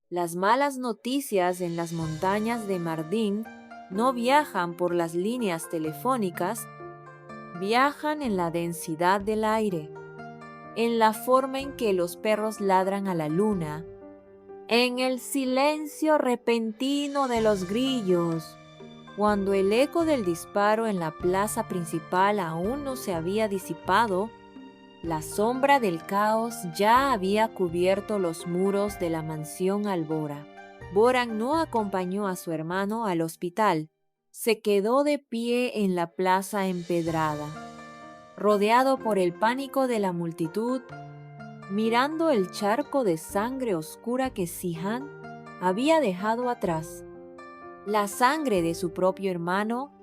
Las malas noticias en las montañas de Mardin no viajan por las líneas telefónicas, viajan en la densidad del aire, en la forma en que los perros ladran a la luna, en el silencio repentino de los grillos. Cuando el eco del disparo en la plaza principal aún no se había disipado, la sombra del caos ya había cubierto los muros de la mansión Albora. Boran no acompañó a su hermano al hospital. Se quedó de pie en la plaza empedrada, rodeado por el pánico de la multitud, mirando el charco de sangre oscura que Sihan había dejado atrás. La sangre de su propio hermano,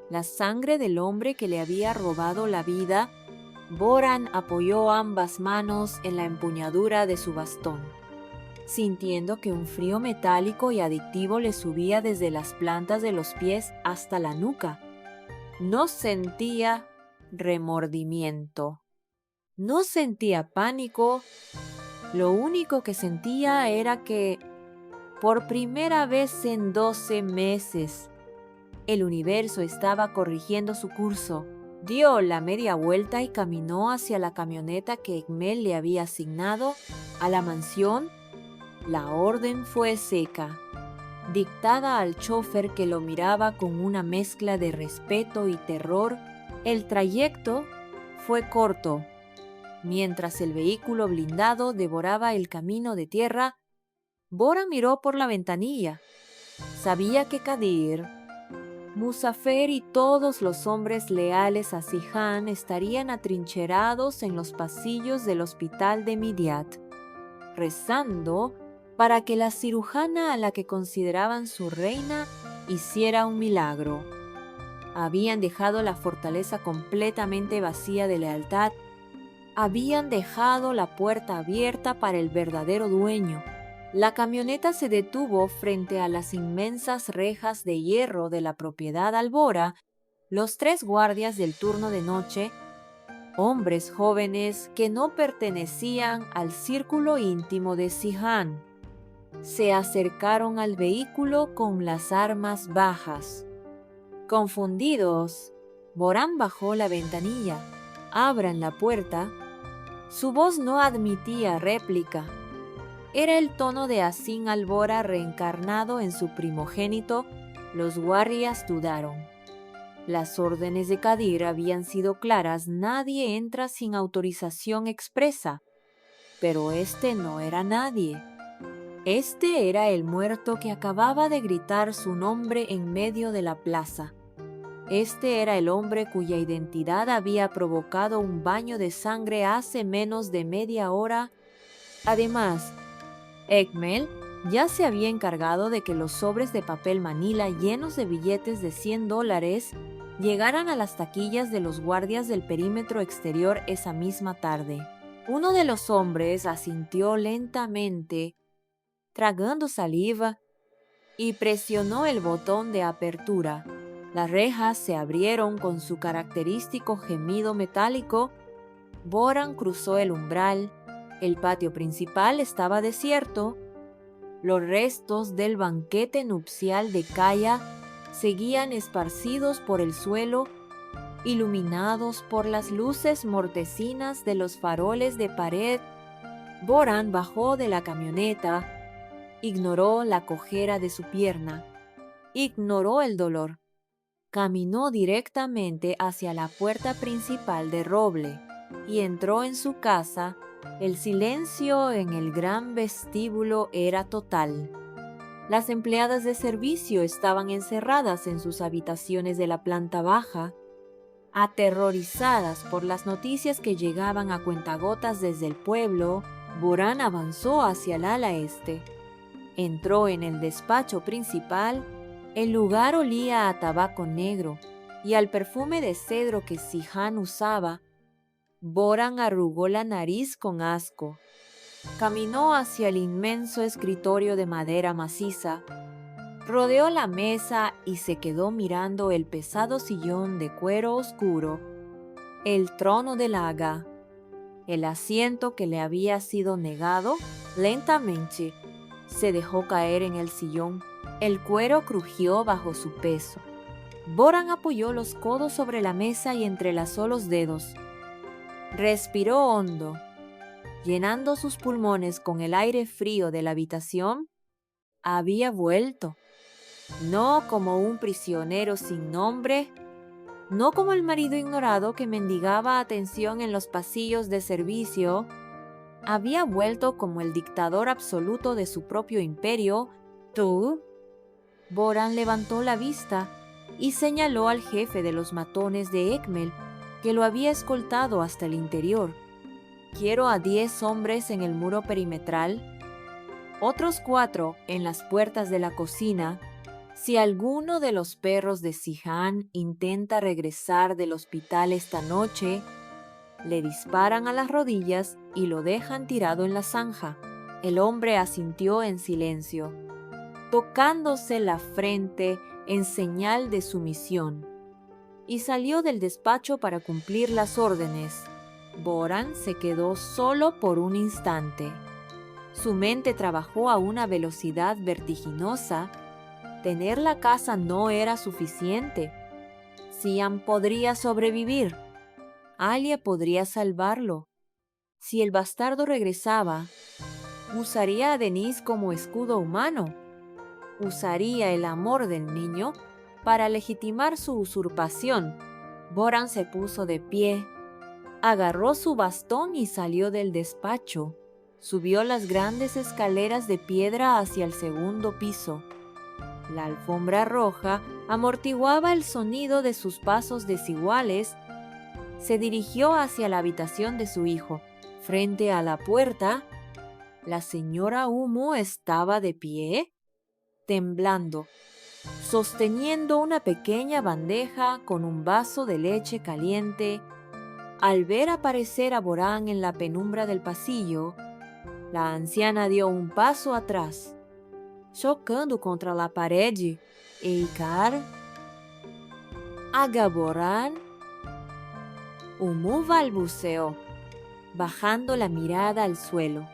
la sangre del hombre que le había robado la vida. Boran apoyó ambas manos en la empuñadura de su bastón, sintiendo que un frío metálico y adictivo le subía desde las plantas de los pies hasta la nuca. No sentía remordimiento, no sentía pánico. Lo único que sentía era que, por primera vez en 12 meses, el universo estaba corrigiendo su curso. Dio la media vuelta y caminó hacia la camioneta que Eggmel le había asignado a la mansión. La orden fue seca, dictada al chofer que lo miraba con una mezcla de respeto y terror. El trayecto fue corto. Mientras el vehículo blindado devoraba el camino de tierra, Bora miró por la ventanilla. Sabía que Kadir, Muzafer y todos los hombres leales a Sihan estarían atrincherados en los pasillos del hospital de Midyat, rezando para que la cirujana a la que consideraban su reina hiciera un milagro. Habían dejado la fortaleza completamente vacía de lealtad. Habían dejado la puerta abierta para el verdadero dueño. La camioneta se detuvo frente a las inmensas rejas de hierro de la propiedad Albora. Los 3 guardias del turno de noche, hombres jóvenes que no pertenecían al círculo íntimo de Sihan, se acercaron al vehículo con las armas bajas. Confundidos, Boran bajó la ventanilla. «Abran la puerta». Su voz no admitía réplica. Era el tono de Asin Albora reencarnado en su primogénito. Los guardias dudaron. Las órdenes de Kadir habían sido claras: nadie entra sin autorización expresa. Pero este no era nadie. Este era el muerto que acababa de gritar su nombre en medio de la plaza. Este era el hombre cuya identidad había provocado un baño de sangre hace menos de media hora. Además, Eggmel ya se había encargado de que los sobres de papel manila llenos de billetes de $100 llegaran a las taquillas de los guardias del perímetro exterior esa misma tarde. Uno de los hombres asintió lentamente, tragando saliva, y presionó el botón de apertura. Las rejas se abrieron con su característico gemido metálico. Boran cruzó el umbral. El patio principal estaba desierto. Los restos del banquete nupcial de Kaya seguían esparcidos por el suelo, iluminados por las luces mortecinas de los faroles de pared. Boran bajó de la camioneta, ignoró la cojera de su pierna, ignoró el dolor. Caminó directamente hacia la puerta principal de roble y entró en su casa. El silencio en el gran vestíbulo era total. Las empleadas de servicio estaban encerradas en sus habitaciones de la planta baja, aterrorizadas por las noticias que llegaban a cuentagotas desde el pueblo. Boran avanzó hacia el ala este. Entró en el despacho principal. El lugar olía a tabaco negro y al perfume de cedro que Sihan usaba. Boran arrugó la nariz con asco. Caminó hacia el inmenso escritorio de madera maciza, rodeó la mesa y se quedó mirando el pesado sillón de cuero oscuro, el trono del Aga, el asiento que le había sido negado. Lentamente Se dejó caer en el sillón. El cuero crujió bajo su peso. Boran apoyó los codos sobre la mesa y entrelazó los dedos. Respiró hondo, llenando sus pulmones con el aire frío de la habitación. Había vuelto, no como un prisionero sin nombre, no como el marido ignorado que mendigaba atención en los pasillos de servicio. Había vuelto como el dictador absoluto de su propio imperio. ¿Tú? Boran levantó la vista y señaló al jefe de los matones de Ekmel, que lo había escoltado hasta el interior. Quiero a 10 hombres en el muro perimetral, otros 4 en las puertas de la cocina. Si alguno de los perros de Sihan intenta regresar del hospital esta noche, le disparan a las rodillas y lo dejan tirado en la zanja. El hombre asintió en silencio, tocándose la frente en señal de sumisión, y salió del despacho para cumplir las órdenes. Boran se quedó solo por un instante. Su mente trabajó a una velocidad vertiginosa. Tener la casa no era suficiente. Sian podría sobrevivir. Alia podría salvarlo. Si el bastardo regresaba, usaría a Denise como escudo humano. Usaría el amor del niño para legitimar su usurpación. Boran se puso de pie, agarró su bastón y salió del despacho. Subió las grandes escaleras de piedra hacia el segundo piso. La alfombra roja amortiguaba el sonido de sus pasos desiguales. Se dirigió hacia la habitación de su hijo. Frente a la puerta, la señora Umu estaba de pie, temblando, sosteniendo una pequeña bandeja con un vaso de leche caliente. Al ver aparecer a Boran en la penumbra del pasillo, la anciana dio un paso atrás, chocando contra la pared. Eikar, Agaboran, Umu balbuceó, bajando la mirada al suelo.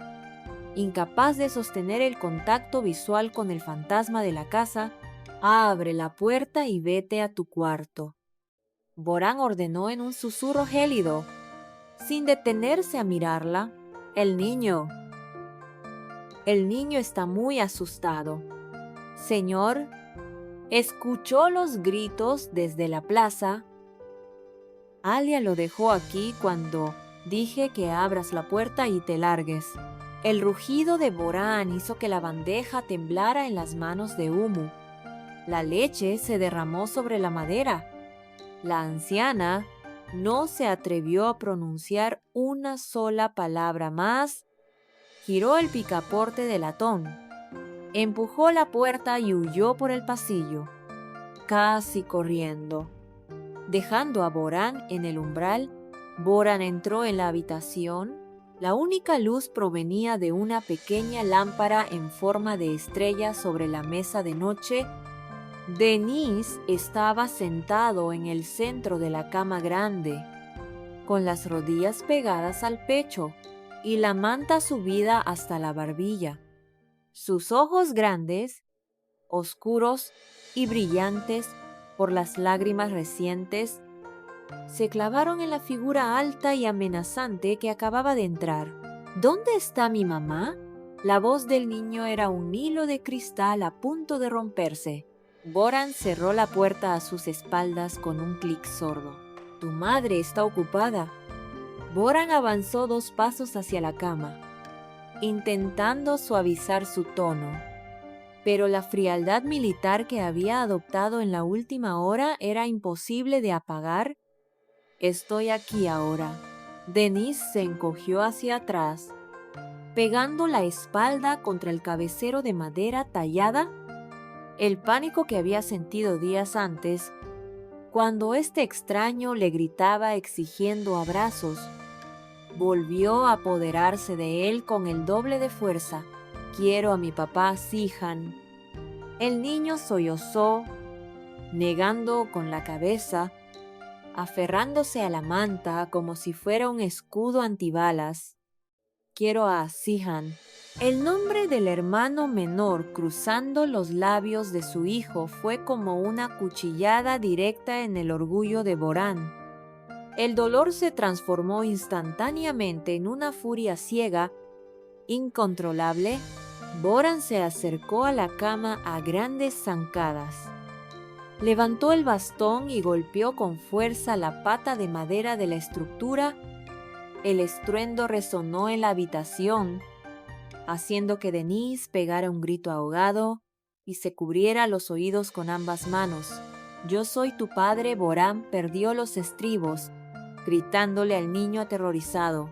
Incapaz de sostener el contacto visual con el fantasma de la casa, abre la puerta y vete a tu cuarto. Boran ordenó en un susurro gélido, sin detenerse a mirarla. El niño está muy asustado. Señor, escuchó los gritos desde la plaza. Alia lo dejó aquí cuando dije que abras la puerta y te largues. El rugido de Boran hizo que la bandeja temblara en las manos de Umu. La leche se derramó sobre la madera. La anciana no se atrevió a pronunciar una sola palabra más. Giró el picaporte de latón, empujó la puerta y huyó por el pasillo, casi corriendo. Dejando a Boran en el umbral, Boran entró en la habitación. La única luz provenía de una pequeña lámpara en forma de estrella sobre la mesa de noche. Denise estaba sentado en el centro de la cama grande, con las rodillas pegadas al pecho y la manta subida hasta la barbilla. Sus ojos grandes, oscuros y brillantes por las lágrimas recientes, se clavaron en la figura alta y amenazante que acababa de entrar. ¿Dónde está mi mamá? La voz del niño era un hilo de cristal a punto de romperse. Boran cerró la puerta a sus espaldas con un clic sordo. Tu madre está ocupada. Boran avanzó 2 pasos hacia la cama, intentando suavizar su tono. Pero la frialdad militar que había adoptado en la última hora era imposible de apagar. Estoy aquí ahora. Denise se encogió hacia atrás, pegando la espalda contra el cabecero de madera tallada. El pánico que había sentido días antes, cuando este extraño le gritaba exigiendo abrazos, volvió a apoderarse de él con el doble de fuerza. Quiero a mi papá Sihan. El niño sollozó, negando con la cabeza, aferrándose a la manta como si fuera un escudo antibalas. Quiero a Sihan. El nombre del hermano menor cruzando los labios de su hijo fue como una cuchillada directa en el orgullo de Borán. El dolor se transformó instantáneamente en una furia ciega, incontrolable. Borán se acercó a la cama a grandes zancadas. Levantó el bastón y golpeó con fuerza la pata de madera de la estructura. El estruendo resonó en la habitación, haciendo que Denise pegara un grito ahogado y se cubriera los oídos con ambas manos. «Yo soy tu padre». Borán perdió los estribos, gritándole al niño aterrorizado.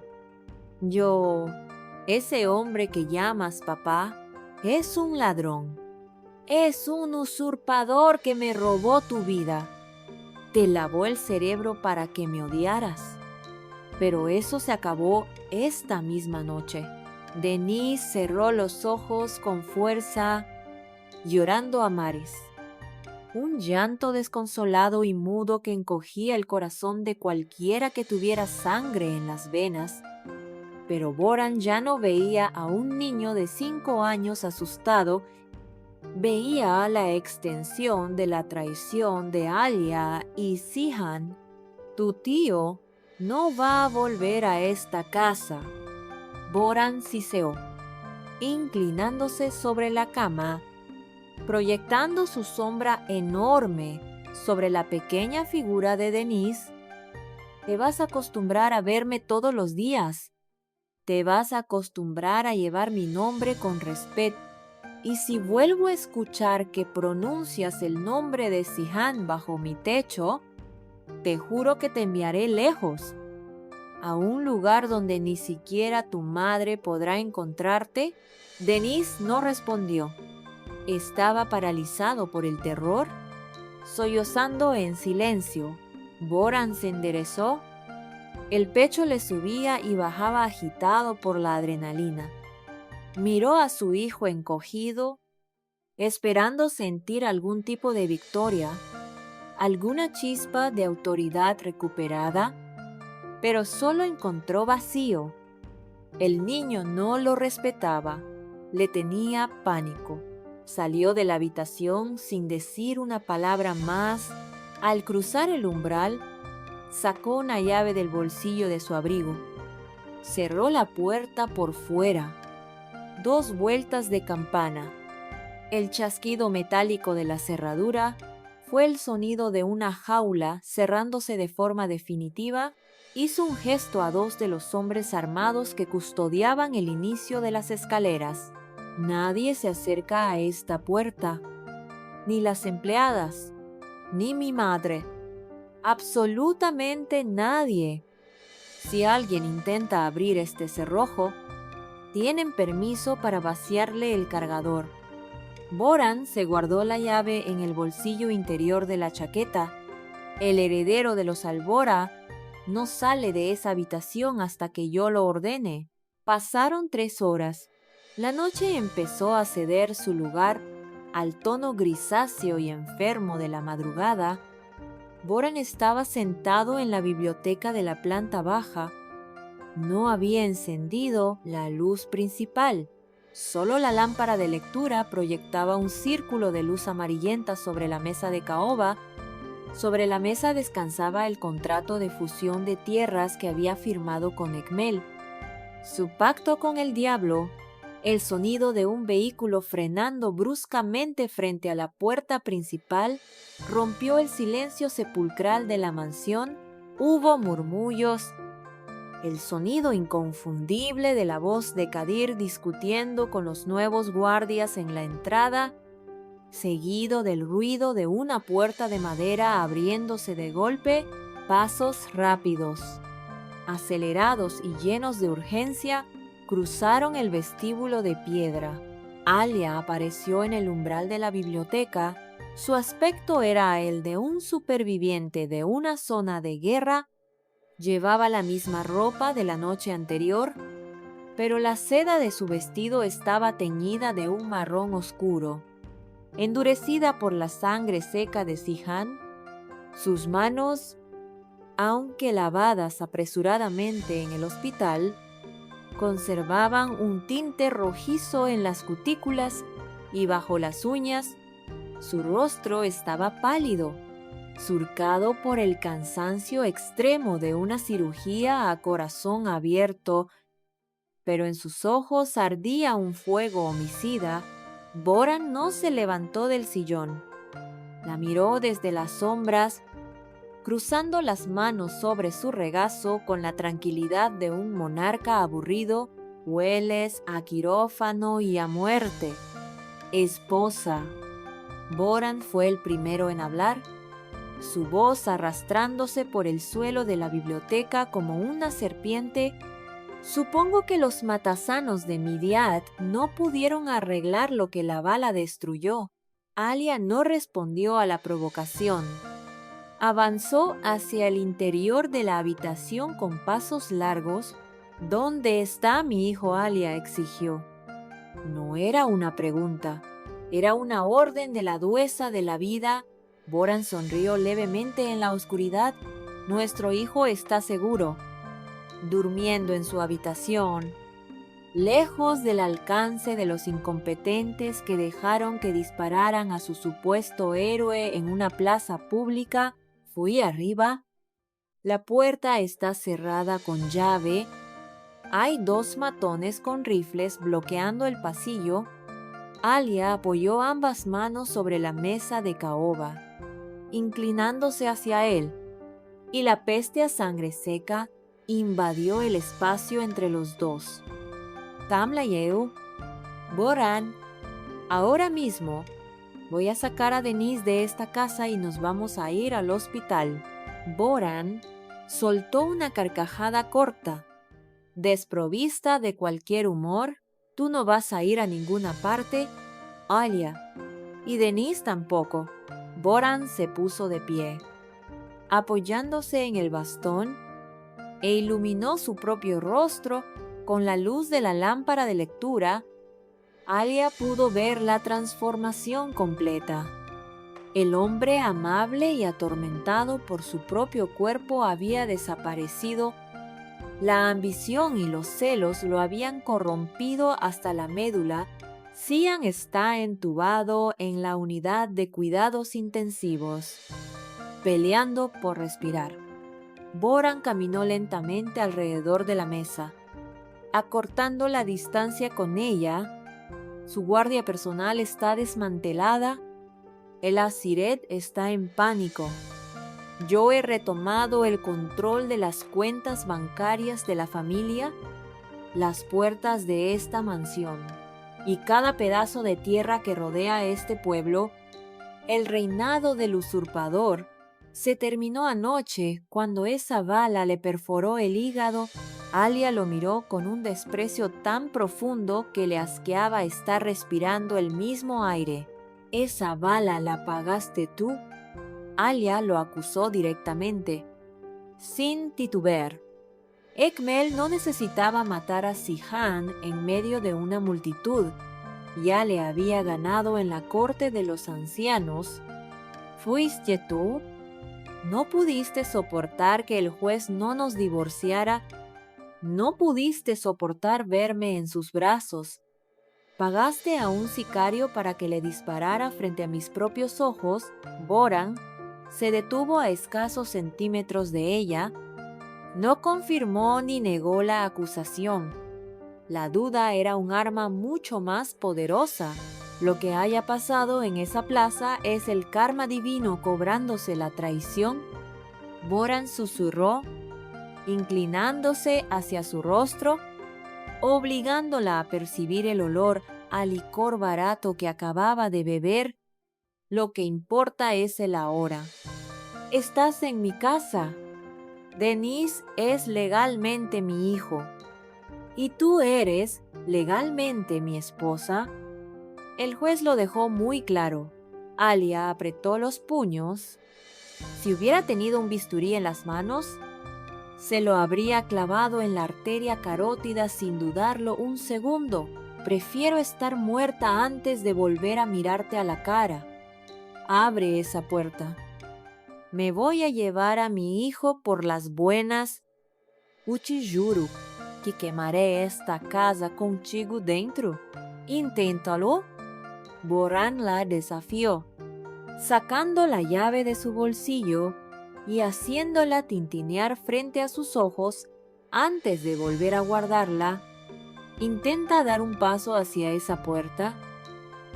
Ese hombre que llamas papá, es un ladrón. Es un usurpador que me robó tu vida. Te lavó el cerebro para que me odiaras. Pero eso se acabó esta misma noche. Denise cerró los ojos con fuerza, llorando a mares. Un llanto desconsolado y mudo que encogía el corazón de cualquiera que tuviera sangre en las venas. Pero Borán ya no veía a un niño de 5 años asustado, veía la extensión de la traición de Alia y Zihan. Tu tío no va a volver a esta casa. Borán siseó, inclinándose sobre la cama, proyectando su sombra enorme sobre la pequeña figura de Denise. Te vas a acostumbrar a verme todos los días. Te vas a acostumbrar a llevar mi nombre con respeto. Y si vuelvo a escuchar que pronuncias el nombre de Zihan bajo mi techo, te juro que te enviaré lejos, a un lugar donde ni siquiera tu madre podrá encontrarte. Denise no respondió. Estaba paralizado por el terror, sollozando en silencio. Borán se enderezó. El pecho le subía y bajaba agitado por la adrenalina. Miró a su hijo encogido, esperando sentir algún tipo de victoria, alguna chispa de autoridad recuperada, pero solo encontró vacío. El niño no lo respetaba, le tenía pánico. Salió de la habitación sin decir una palabra más. Al cruzar el umbral, sacó una llave del bolsillo de su abrigo. Cerró la puerta por fuera. 2 vueltas de campana. El chasquido metálico de la cerradura fue el sonido de una jaula cerrándose de forma definitiva. Hizo un gesto a 2 de los hombres armados que custodiaban el inicio de las escaleras. Nadie se acerca a esta puerta, ni las empleadas, ni mi madre. Absolutamente nadie. Si alguien intenta abrir este cerrojo, tienen permiso para vaciarle el cargador. Borán se guardó la llave en el bolsillo interior de la chaqueta. El heredero de los Albora no sale de esa habitación hasta que yo lo ordene. Pasaron 3 horas. La noche empezó a ceder su lugar al tono grisáceo y enfermo de la madrugada. Borán estaba sentado en la biblioteca de la planta baja. No había encendido la luz principal. Solo la lámpara de lectura proyectaba un círculo de luz amarillenta sobre la mesa de caoba. Sobre la mesa descansaba el contrato de fusión de tierras que había firmado con Ekmel. Su pacto con el diablo, el sonido de un vehículo frenando bruscamente frente a la puerta principal, rompió el silencio sepulcral de la mansión. Hubo murmullos. El sonido inconfundible de la voz de Kadir discutiendo con los nuevos guardias en la entrada, seguido del ruido de una puerta de madera abriéndose de golpe. Pasos rápidos, acelerados y llenos de urgencia, cruzaron el vestíbulo de piedra. Alia apareció en el umbral de la biblioteca. Su aspecto era el de un superviviente de una zona de guerra. Llevaba la misma ropa de la noche anterior, pero la seda de su vestido estaba teñida de un marrón oscuro, endurecida por la sangre seca de Zihan. Sus manos, aunque lavadas apresuradamente en el hospital, conservaban un tinte rojizo en las cutículas y bajo las uñas. Su rostro estaba pálido, surcado por el cansancio extremo de una cirugía a corazón abierto, pero en sus ojos ardía un fuego homicida. Boran no se levantó del sillón. La miró desde las sombras, cruzando las manos sobre su regazo con la tranquilidad de un monarca aburrido. Hueles a quirófano y a muerte. Esposa. Boran fue el primero en hablar, su voz arrastrándose por el suelo de la biblioteca como una serpiente. Supongo que los matasanos de Midiat no pudieron arreglar lo que la bala destruyó. Alia no respondió a la provocación. Avanzó hacia el interior de la habitación con pasos largos. ¿Dónde está mi hijo? Alia exigió. No era una pregunta, era una orden de la dueña de la vida. Boran sonrió levemente en la oscuridad. Nuestro hijo está seguro, durmiendo en su habitación, lejos del alcance de los incompetentes que dejaron que dispararan a su supuesto héroe en una plaza pública. Fui arriba. La puerta está cerrada con llave. Hay 2 matones con rifles bloqueando el pasillo. Alia apoyó ambas manos sobre la mesa de caoba, inclinándose hacia él, y la peste a sangre seca invadió el espacio entre los dos. Tamlayeu, Boran, ahora mismo voy a sacar a Denise de esta casa y nos vamos a ir al hospital. Boran soltó una carcajada corta, desprovista de cualquier humor. Tú no vas a ir a ninguna parte, Alia, y Denise tampoco. Boran se puso de pie, apoyándose en el bastón, e iluminó su propio rostro con la luz de la lámpara de lectura. Alia pudo ver la transformación completa. El hombre amable y atormentado por su propio cuerpo había desaparecido. La ambición y los celos lo habían corrompido hasta la médula. Cian está entubado en la unidad de cuidados intensivos, peleando por respirar. Boran caminó lentamente alrededor de la mesa, acortando la distancia con ella. Su guardia personal está desmantelada. El Asiret está en pánico. Yo he retomado el control de las cuentas bancarias de la familia, las puertas de esta mansión y cada pedazo de tierra que rodea este pueblo. El reinado del usurpador se terminó anoche cuando esa bala le perforó el hígado. Alia lo miró con un desprecio tan profundo que le asqueaba estar respirando el mismo aire. ¿Esa bala la pagaste tú? Alia lo acusó directamente, sin titubear. Ekmel no necesitaba matar a Sihan en medio de una multitud. Ya le había ganado en la corte de los ancianos. ¿Fuiste tú? ¿No pudiste soportar que el juez no nos divorciara? ¿No pudiste soportar verme en sus brazos? ¿Pagaste a un sicario para que le disparara frente a mis propios ojos? Boran se detuvo a escasos centímetros de ella. No confirmó ni negó la acusación. La duda era un arma mucho más poderosa. Lo que haya pasado en esa plaza es el karma divino cobrándose la traición. Boran susurró, inclinándose hacia su rostro, obligándola a percibir el olor a licor barato que acababa de beber. Lo que importa es el ahora. Estás en mi casa. Denise es legalmente mi hijo. ¿Y tú eres legalmente mi esposa? El juez lo dejó muy claro. Alia apretó los puños. Si hubiera tenido un bisturí en las manos, se lo habría clavado en la arteria carótida sin dudarlo un segundo. Prefiero estar muerta antes de volver a mirarte a la cara. Abre esa puerta. Me voy a llevar a mi hijo por las buenas. Uchiyuru. que quemaré esta casa contigo dentro. Inténtalo. Borán la desafió, sacando la llave de su bolsillo y haciéndola tintinear frente a sus ojos antes de volver a guardarla. Intenta dar un paso hacia esa puerta.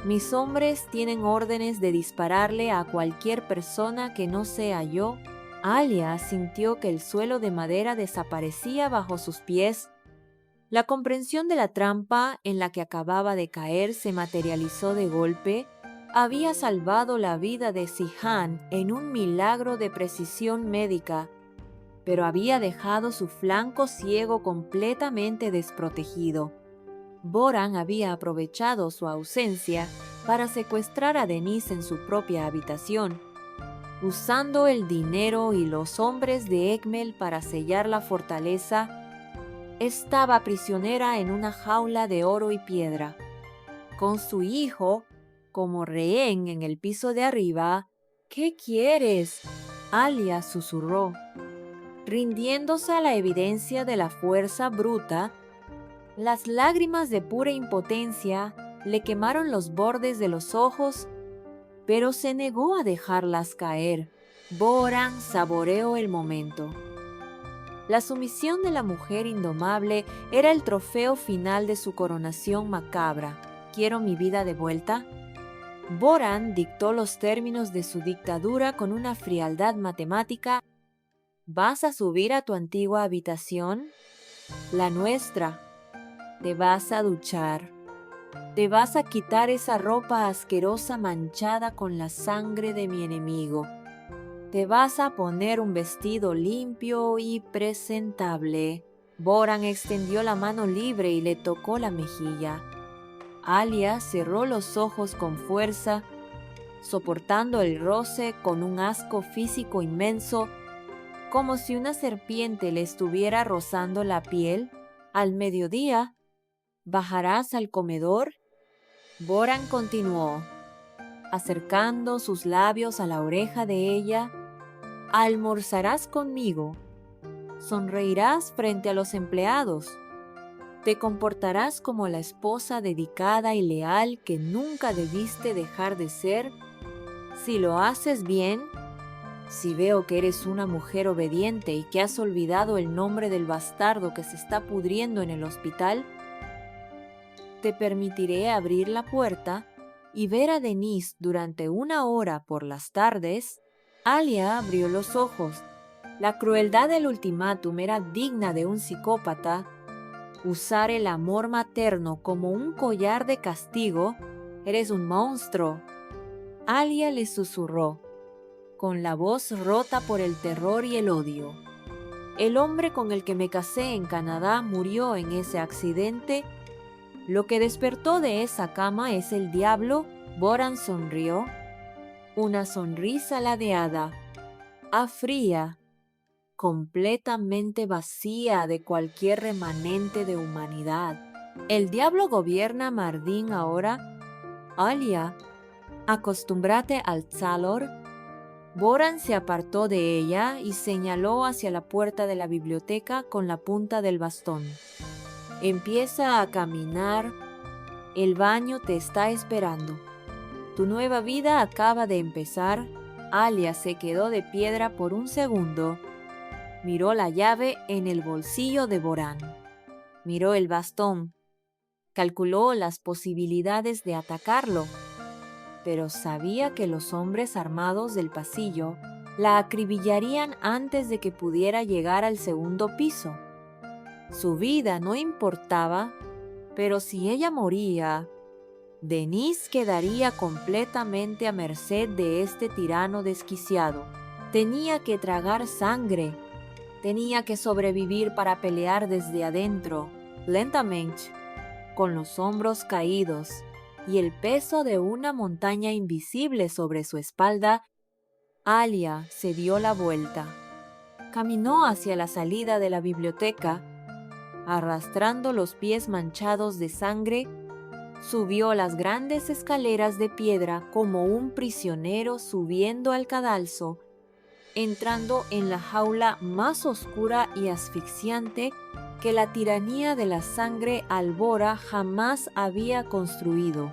Mis hombres tienen órdenes de dispararle a cualquier persona que no sea yo. Alia sintió que el suelo de madera desaparecía bajo sus pies. La comprensión de la trampa en la que acababa de caer se materializó de golpe. Había salvado la vida de Sihan en un milagro de precisión médica, pero había dejado su flanco ciego completamente desprotegido. Boran había aprovechado su ausencia para secuestrar a Denise en su propia habitación, usando el dinero y los hombres de Ekmel para sellar la fortaleza. Estaba prisionera en una jaula de oro y piedra, con su hijo como rehén en el piso de arriba. ¿Qué quieres?, Alia susurró. Rindiéndose a la evidencia de la fuerza bruta, las lágrimas de pura impotencia le quemaron los bordes de los ojos, pero se negó a dejarlas caer. Boran saboreó el momento. La sumisión de la mujer indomable era el trofeo final de su coronación macabra. ¿Quiero mi vida de vuelta? Boran dictó los términos de su dictadura con una frialdad matemática. ¿Vas a subir a tu antigua habitación? La nuestra. Te vas a duchar. Te vas a quitar esa ropa asquerosa manchada con la sangre de mi enemigo. Te vas a poner un vestido limpio y presentable. Boran extendió la mano libre y le tocó la mejilla. Alia cerró los ojos con fuerza, soportando el roce con un asco físico inmenso, como si una serpiente le estuviera rozando la piel. Al mediodía, ¿bajarás al comedor? Boran continuó, acercando sus labios a la oreja de ella. Almorzarás conmigo. Sonreirás frente a los empleados. Te comportarás como la esposa dedicada y leal que nunca debiste dejar de ser. Si lo haces bien, si veo que eres una mujer obediente y que has olvidado el nombre del bastardo que se está pudriendo en el hospital, te permitiré abrir la puerta y ver a Denise durante 1 hora por las tardes. Alia abrió los ojos. La crueldad del ultimátum era digna de un psicópata. Usar el amor materno como un collar de castigo. Eres un monstruo. Alia le susurró, con la voz rota por el terror y el odio. El hombre con el que me casé en Canadá murió en ese accidente. Lo que despertó de esa cama es el diablo. Boran sonrió. Una sonrisa ladeada, fría, completamente vacía de cualquier remanente de humanidad. ¿El diablo gobierna Mardin ahora? Alia, acostúmbrate al Tzalor. Boran se apartó de ella y señaló hacia la puerta de la biblioteca con la punta del bastón. Empieza a caminar. El baño te está esperando. Tu nueva vida acaba de empezar. Alia se quedó de piedra por un segundo. Miró la llave en el bolsillo de Boran. Miró el bastón. Calculó las posibilidades de atacarlo, pero sabía que los hombres armados del pasillo la acribillarían antes de que pudiera llegar al segundo piso. Su vida no importaba, pero si ella moría, Denise quedaría completamente a merced de este tirano desquiciado. Tenía que tragar sangre. Tenía que sobrevivir para pelear desde adentro, lentamente, con los hombros caídos y el peso de una montaña invisible sobre su espalda. Alia se dio la vuelta. Caminó hacia la salida de la biblioteca, arrastrando los pies manchados de sangre. Subió las grandes escaleras de piedra como un prisionero subiendo al cadalso, entrando en la jaula más oscura y asfixiante que la tiranía de la sangre albora jamás había construido.